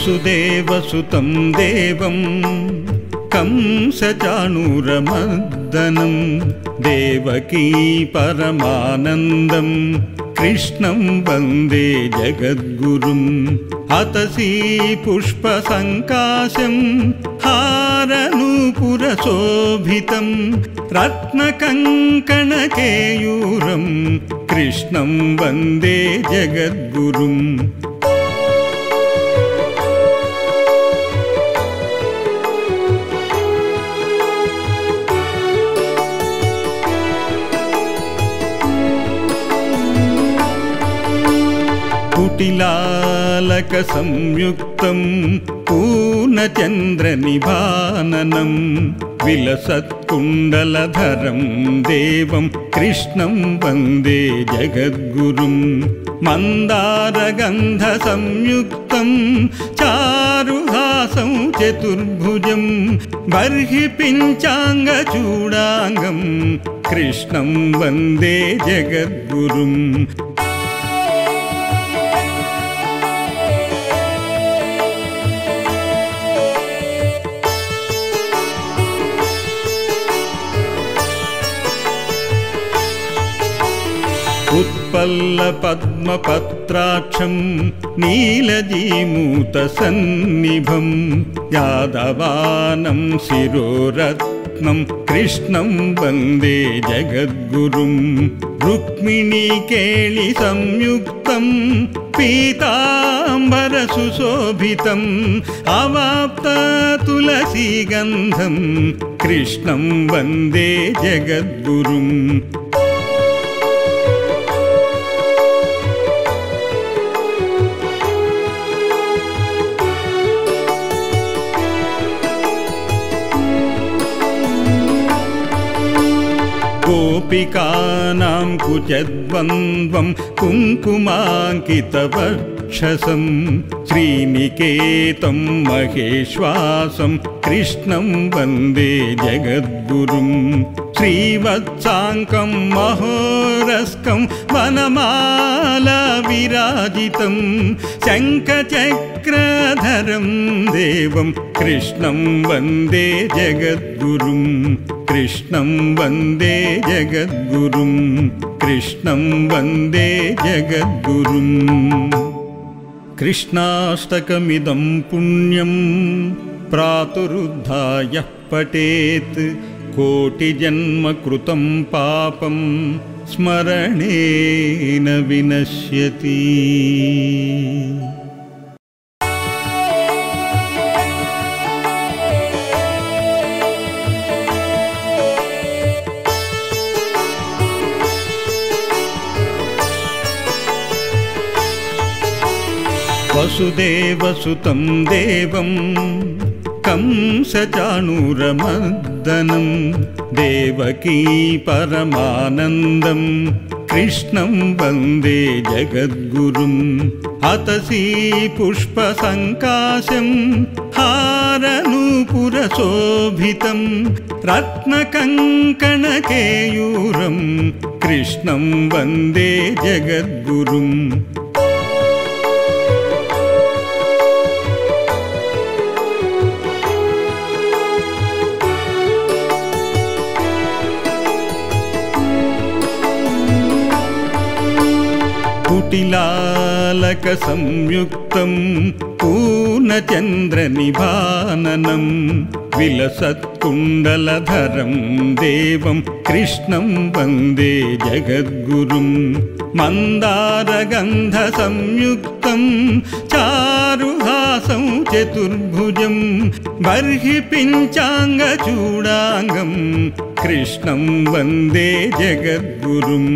वसुदेवसुतं देवं कंसचाणूरमर्दनं देवकी परमानन्दं कृष्णं वन्दे जगद्गुरुम् अतसी पुष्पसङ्काशं हारनूपुरशोभितं रत्नकङ्कणकेयूरं कृष्णं वन्दे जगद्गुरुम् कुटिलालकसंयुक्तं पूर्णचन्द्रनिभाननं विलसत्कुण्डलधरं देवं कृष्णं वन्दे जगद्गुरुं मन्दारगन्धसंयुक्तं चारुहासं चतुर्भुजं बर्हि पिञ्चाङ्गचूडाङ्गं कृष्णं वन्दे जगद्गुरुम् उत्पल्लपद्मपत्राक्षं नीलजीमूतसन्निभं यादवानं शिरोरत्नं कृष्णं वन्दे जगद्गुरुं रुक्मिणीकेलिसंयुक्तं पीताम्बरसुशोभितम् अवाप्ततुलसीगन्धं कृष्णं वन्दे जगद्गुरुम् गोपिकानां कुचद्वन्द्वं कुङ्कुमाङ्कितवक्षसं श्रीनिकेतं महेश्वासं कृष्णं वन्दे जगद्गुरुं श्रीवत्साङ्कं महोरस्कं वनमालाविराजितं शङ्खचक्रधरं देवं कृष्णं वन्दे जगद्गुरुं कृष्णं वन्दे जगद्गुरुं कृष्णं वन्दे जगद्गुरुम् कृष्णाष्टकमिदं पुण्यं प्रातरुद्धाय पठेत् कोटिजन्मकृतं पापं स्मरणेन विनश्यति। वसुदेवसुतं देवं कंसचाणूरमर्दनं देवकी परमानन्दं कृष्णं वन्दे जगद्गुरुम् अतसी पुष्पसङ्काशं हारनूपुरशोभितं रत्नकङ्कणकेयूरं कृष्णं वन्दे जगद्गुरुम् कुटिलालकसंयुक्तं पूर्णचन्द्रनिभाननं विलसत्कुण्डलधरं देवं कृष्णं वन्दे जगद्गुरुं मन्दारगन्धसंयुक्तं चारुहासं चतुर्भुजं बर्हि पिञ्चाङ्गचूडाङ्गं कृष्णं वन्दे जगद्गुरुम्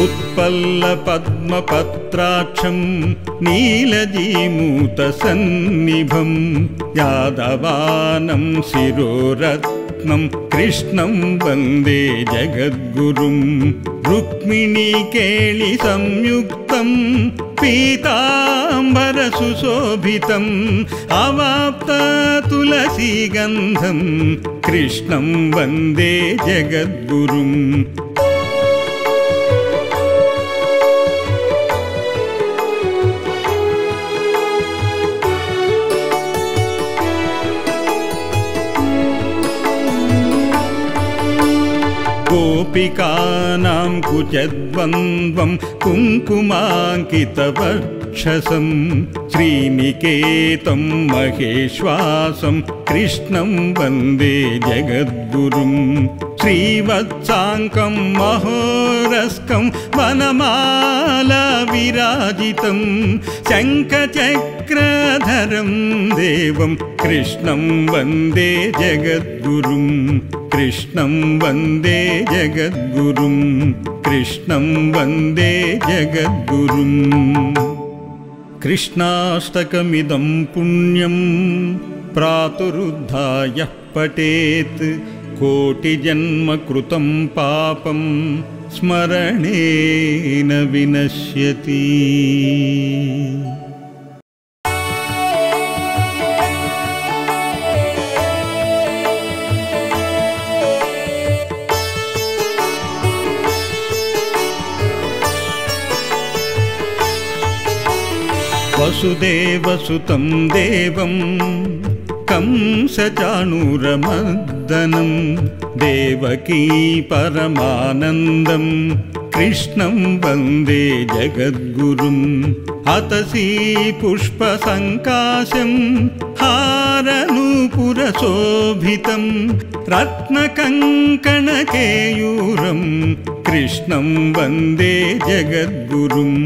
उत्पल्लपद्मपत्राक्षं नीलजीमूतसन्निभं यादवानं शिरोरत्नं शिरोरत्नं कृष्णं वन्दे जगद्गुरुं रुक्मिणीकेळि संयुक्तं पीताम्बरसुशोभितम् अवाप्ततुलसीगन्धं कृष्णं वन्दे जगद्गुरुम् गोपिकानां कुचद्वन्द्वं कुङ्कुमाङ्कितवक्षसं श्रीनिकेतं महेश्वासं कृष्णं वन्दे जगद्गुरुं श्रीवत्साङ्कं महोरस्कं वनमालाविराजितं शङ्खचक्रधरं देवं कृष्णं वन्दे जगद्गुरुं कृष्णं वन्दे जगद्गुरुं कृष्णं वन्दे जगद्गुरुम् कृष्णाष्टकमिदं पुण्यं प्रातरुद्धाय पठेत् कोटिजन्म कृतं पापं स्मरणेन विनश्यति। वसुदेवसुतं देवं कंसचाणूरमर्दनं देवकी परमानन्दं कृष्णं वन्दे जगद्गुरुं अतसी पुष्पसङ्काशं हारनूपुरशोभितं रत्नकङ्कणकेयूरं कृष्णं वन्दे जगद्गुरुम्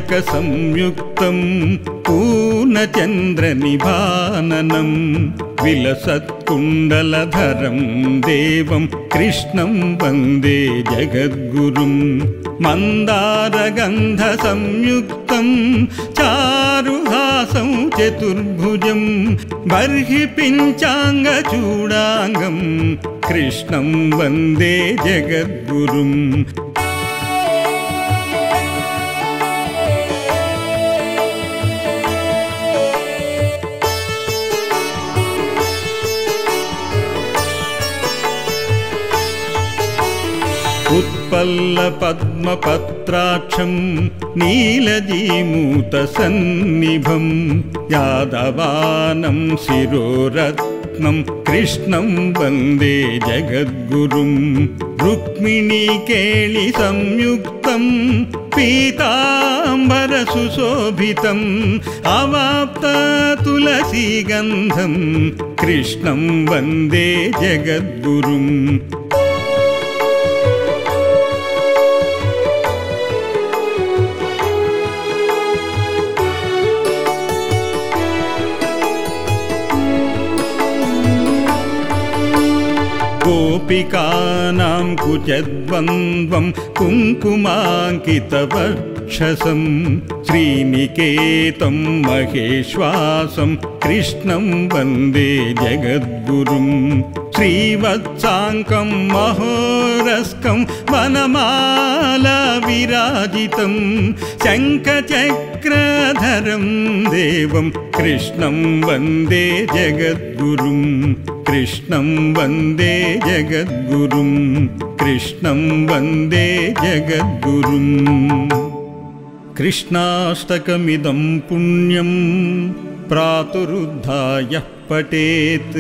कुटिलालकसंयुक्तं पूर्णचन्द्रनिभाननं विलसत्कुण्डलधरं देवं कृष्णं वन्दे जगद्गुरुं मन्दारगन्धसंयुक्तं चारुहासं चतुर्भुजं बर्हि पिञ्चाङ्गचूडाङ्गं कृष्णं वन्दे जगद्गुरुम् उत्पल्लपद्मपत्राक्षं नीलजीमूतसन्निभं यादवानं शिरोरत्नं कृष्णं वन्दे जगद्गुरुं रुक्मिणीकेळि संयुक्तं पीताम्बरसुशोभितम् अवाप्ततुलसीगन्धं कृष्णं वन्दे जगद्गुरुम् गोपिकानां कुचद्वन्द्वं कुङ्कुमाङ्कितवक्षसं श्रीनिकेतं महेश्वासं कृष्णं वन्दे जगद्गुरुं श्रीवत्साङ्कं महोरस्कं वनमालाविराजितं शङ्खचक्रधरं देवं कृष्णं वन्दे जगद्गुरुं कृष्णं वन्दे जगद्गुरुं कृष्णं वन्दे जगद्गुरुम् कृष्णाष्टकमिदं पुण्यं प्रातरुद्धाय पठेत्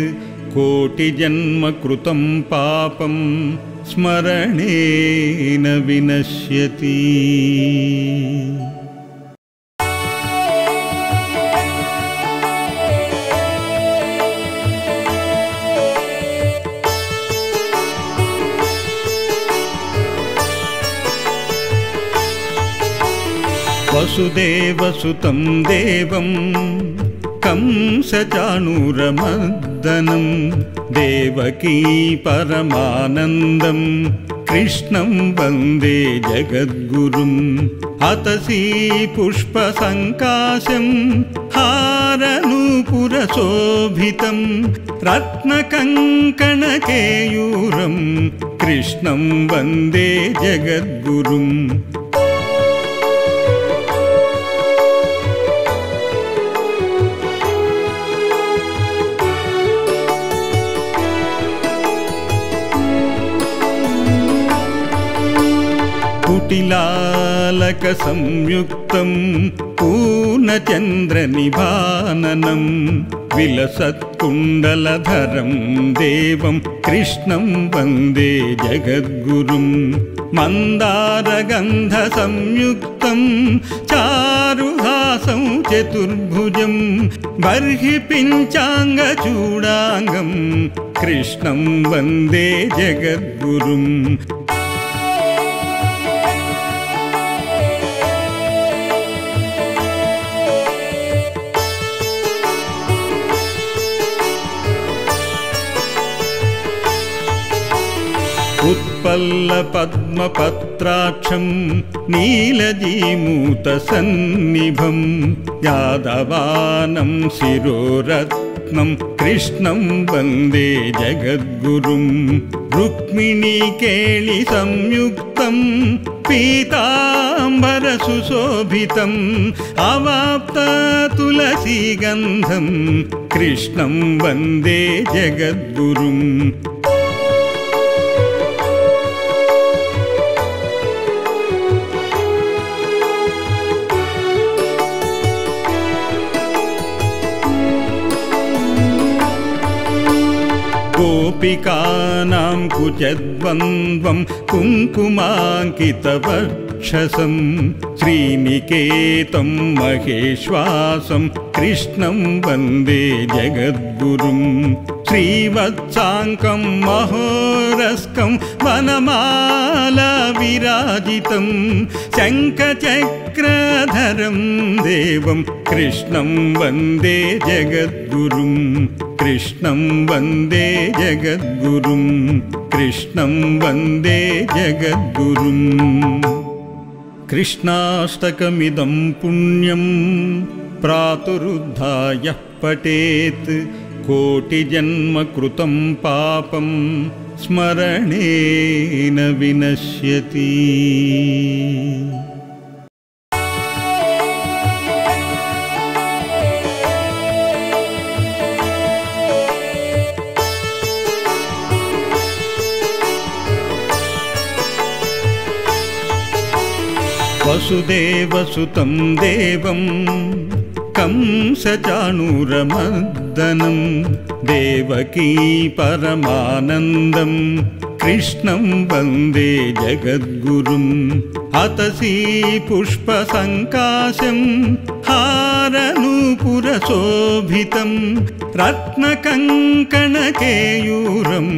कोटिजन्म कृतं पापं स्मरणेन विनश्यति। वसुदेवसुतं देवं कंसचाणूरमर्दनं देवकी परमानन्दं कृष्णं वन्दे जगद्गुरुम् अतसी पुष्पसङ्काशं हारनूपुरशोभितं रत्नकङ्कणकेयूरं कृष्णं वन्दे जगद्गुरुम् कुटिलालकसंयुक्तं पूर्णचन्द्रनिभाननं विलसत्कुण्डलधरं देवं कृष्णं वन्दे जगद्गुरुम् मन्दारगन्धसंयुक्तं चारुहासं चतुर्भुजं बर्हि पिञ्चाङ्गचूडाङ्गं कृष्णं वन्दे जगद्गुरुम् उत्पल्लपद्मपत्राक्षं नीलजीमूतसन्निभं यादवानं शिरोरत्नं कृष्णं वन्दे जगद्गुरुम् रुक्मिणीकेलिसंयुक्तं पीताम्बरसुशोभितम् अवाप्ततुलसीगन्धं कृष्णं वन्दे जगद्गुरुम् गोपिकानां कुचद्वन्द्वं कुङ्कुमाङ्कितवक्षसं श्रीनिकेतं महेश्वासं कृष्णं वन्दे जगद्गुरुम् श्रीवत्साङ्कं महोरस्कं वनमाला विराजितं शङ्खचक्रधरं देवं कृष्णं वन्दे जगद्गुरुम् कृष्णं वन्दे जगद्गुरुम् कृष्णं वन्दे जगद्गुरुम् कृष्णाष्टकमिदं पुण्यं प्रातरुद्धाय पठेत् कोटिजन्मकृतं पापं स्मरणेन विनश्यति। वसुदेवसुतं देवं कंसचाणूरमर्दनं देवकी परमानन्दं कृष्णं वन्दे जगद्गुरुम् अतसी पुष्पसङ्काशं हारनूपुरशोभितं रत्नकङ्कणकेयूरं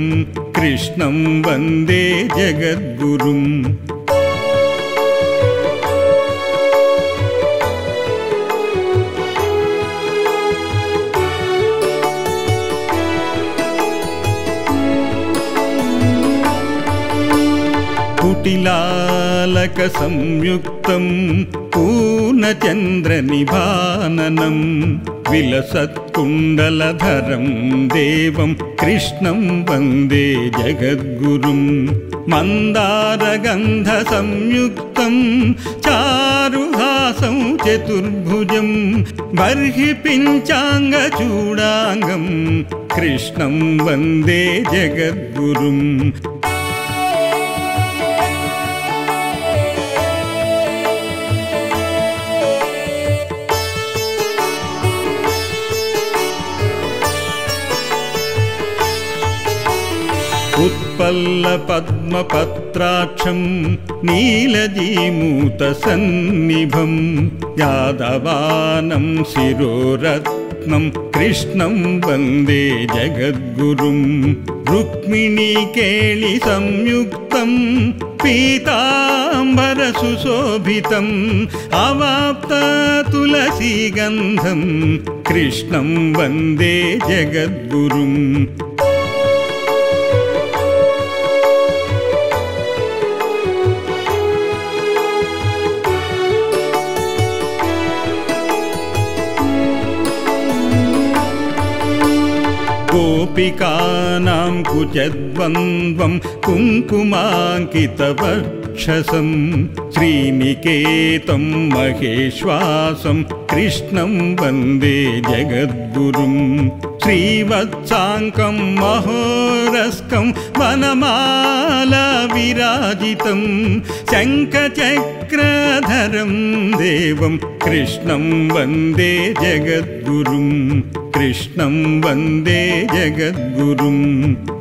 कृष्णं वन्दे जगद्गुरुम् कुटिलालकसंयुक्तं पूर्णचन्द्रनिभाननं विलसत्कुण्डलधरं देवं कृष्णं वन्दे जगद्गुरुम् मन्दारगन्धसंयुक्तं चारुहासं चतुर्भुजं बर्हि पिञ्चाङ्गचूडाङ्गं कृष्णं वन्दे जगद्गुरुम् उत्पल्लपद्मपत्राक्षं नीलजीमूतसन्निभं यादवानं शिरोरत्नं शिरोरत्नं कृष्णं वन्दे जगद्गुरुं रुक्मिणीकेळि संयुक्तं पीताम्बरसुशोभितम् अवाप्त तुलसीगन्धं कृष्णं वन्दे जगद्गुरुम् गोपिकानां कुचद्वन्द्वं कुङ्कुमाङ्कितवक्षसं श्रीनिकेतं महेश्वासं कृष्णं वन्दे जगद्गुरुं श्रीवत्साङ्कं महोरस्कं वनमाला विराजितं शङ्खचक्रधरं देवं कृष्णं वन्दे जगद्गुरुं कृष्णं वन्दे जगद्गुरुं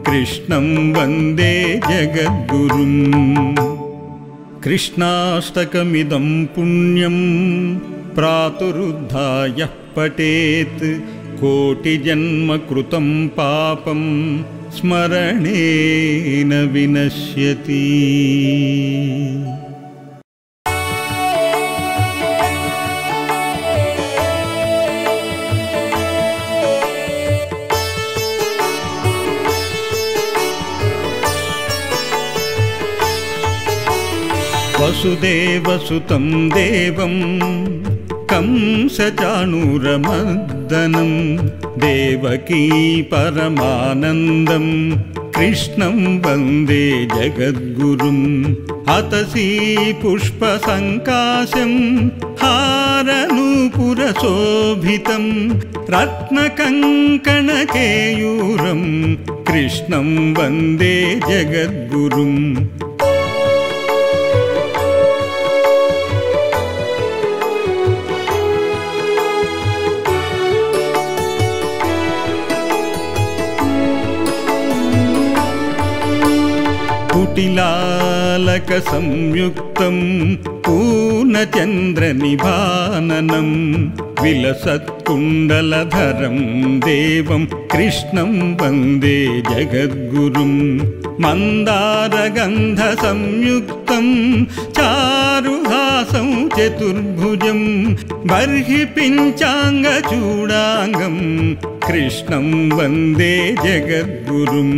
कृष्णं वन्दे जगद्गुरुम् कृष्णाष्टकमिदं पुण्यं प्रातरुद्धाय पठेत् कोटिजन्म कृतं पापं स्मरणेन विनश्यति वसुदेवसुतं देवं कंसचाणूरमर्दनं देवकी परमानन्दं कृष्णं वन्दे जगद्गुरुं अतसी पुष्पसङ्काशं हारनूपुरशोभितं रत्नकङ्कणकेयूरं कृष्णं वन्दे जगद्गुरुम् कुटिलालकसंयुक्तं पूर्णचन्द्रनिभाननं विलसत्कुण्डलधरं देवं कृष्णं वन्दे जगद्गुरुं मन्दारगन्धसंयुक्तं चारुहासं चतुर्भुजं बर्हि पिञ्चाङ्गचूडाङ्गं कृष्णं वन्दे जगद्गुरुम्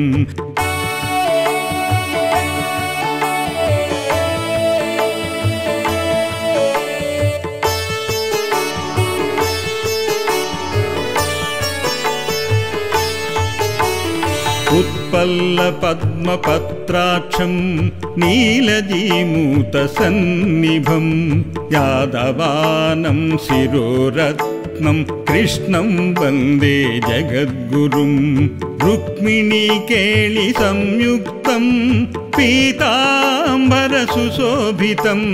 उत्पल्लपद्मपत्राक्षं नीलजीमूतसन्निभं यादवानं शिरोरत्नं कृष्णं वन्दे जगद्गुरुं रुक्मिणीकेळि संयुक्तं पीताम्बरसुशोभितम्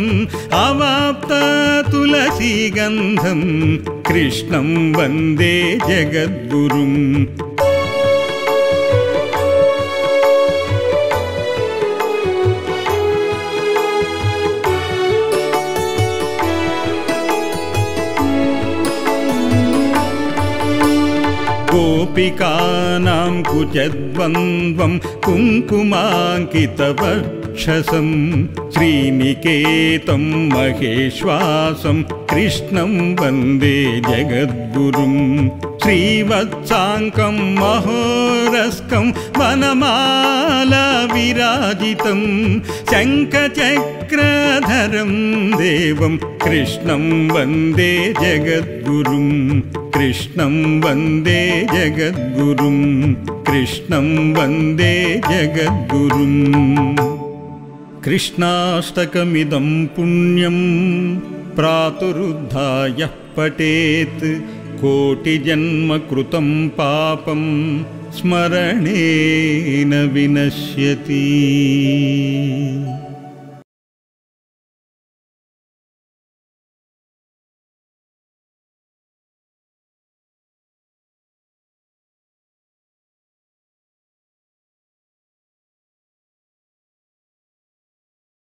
अवाप्त तुलसीगन्धं कृष्णं वन्दे जगद्गुरुम् गोपिकानां कुचद्वन्द्वं कुङ्कुमाङ्कितवक्षसं श्रीनिकेतं महेश्वासं कृष्णं वन्दे जगद्गुरुं श्रीवत्साङ्कं महोरस्कं वनमाला विराजितं शङ्खचक्रधरं देवं कृष्णं वन्दे जगद्गुरुं कृष्णं वन्दे जगद्गुरुं कृष्णं वन्दे जगद्गुरुम् कृष्णाष्टकमिदं पुण्यं प्रातरुद्धाय पठेत् कोटिजन्म कृतं पापं स्मरणेन विनश्यति।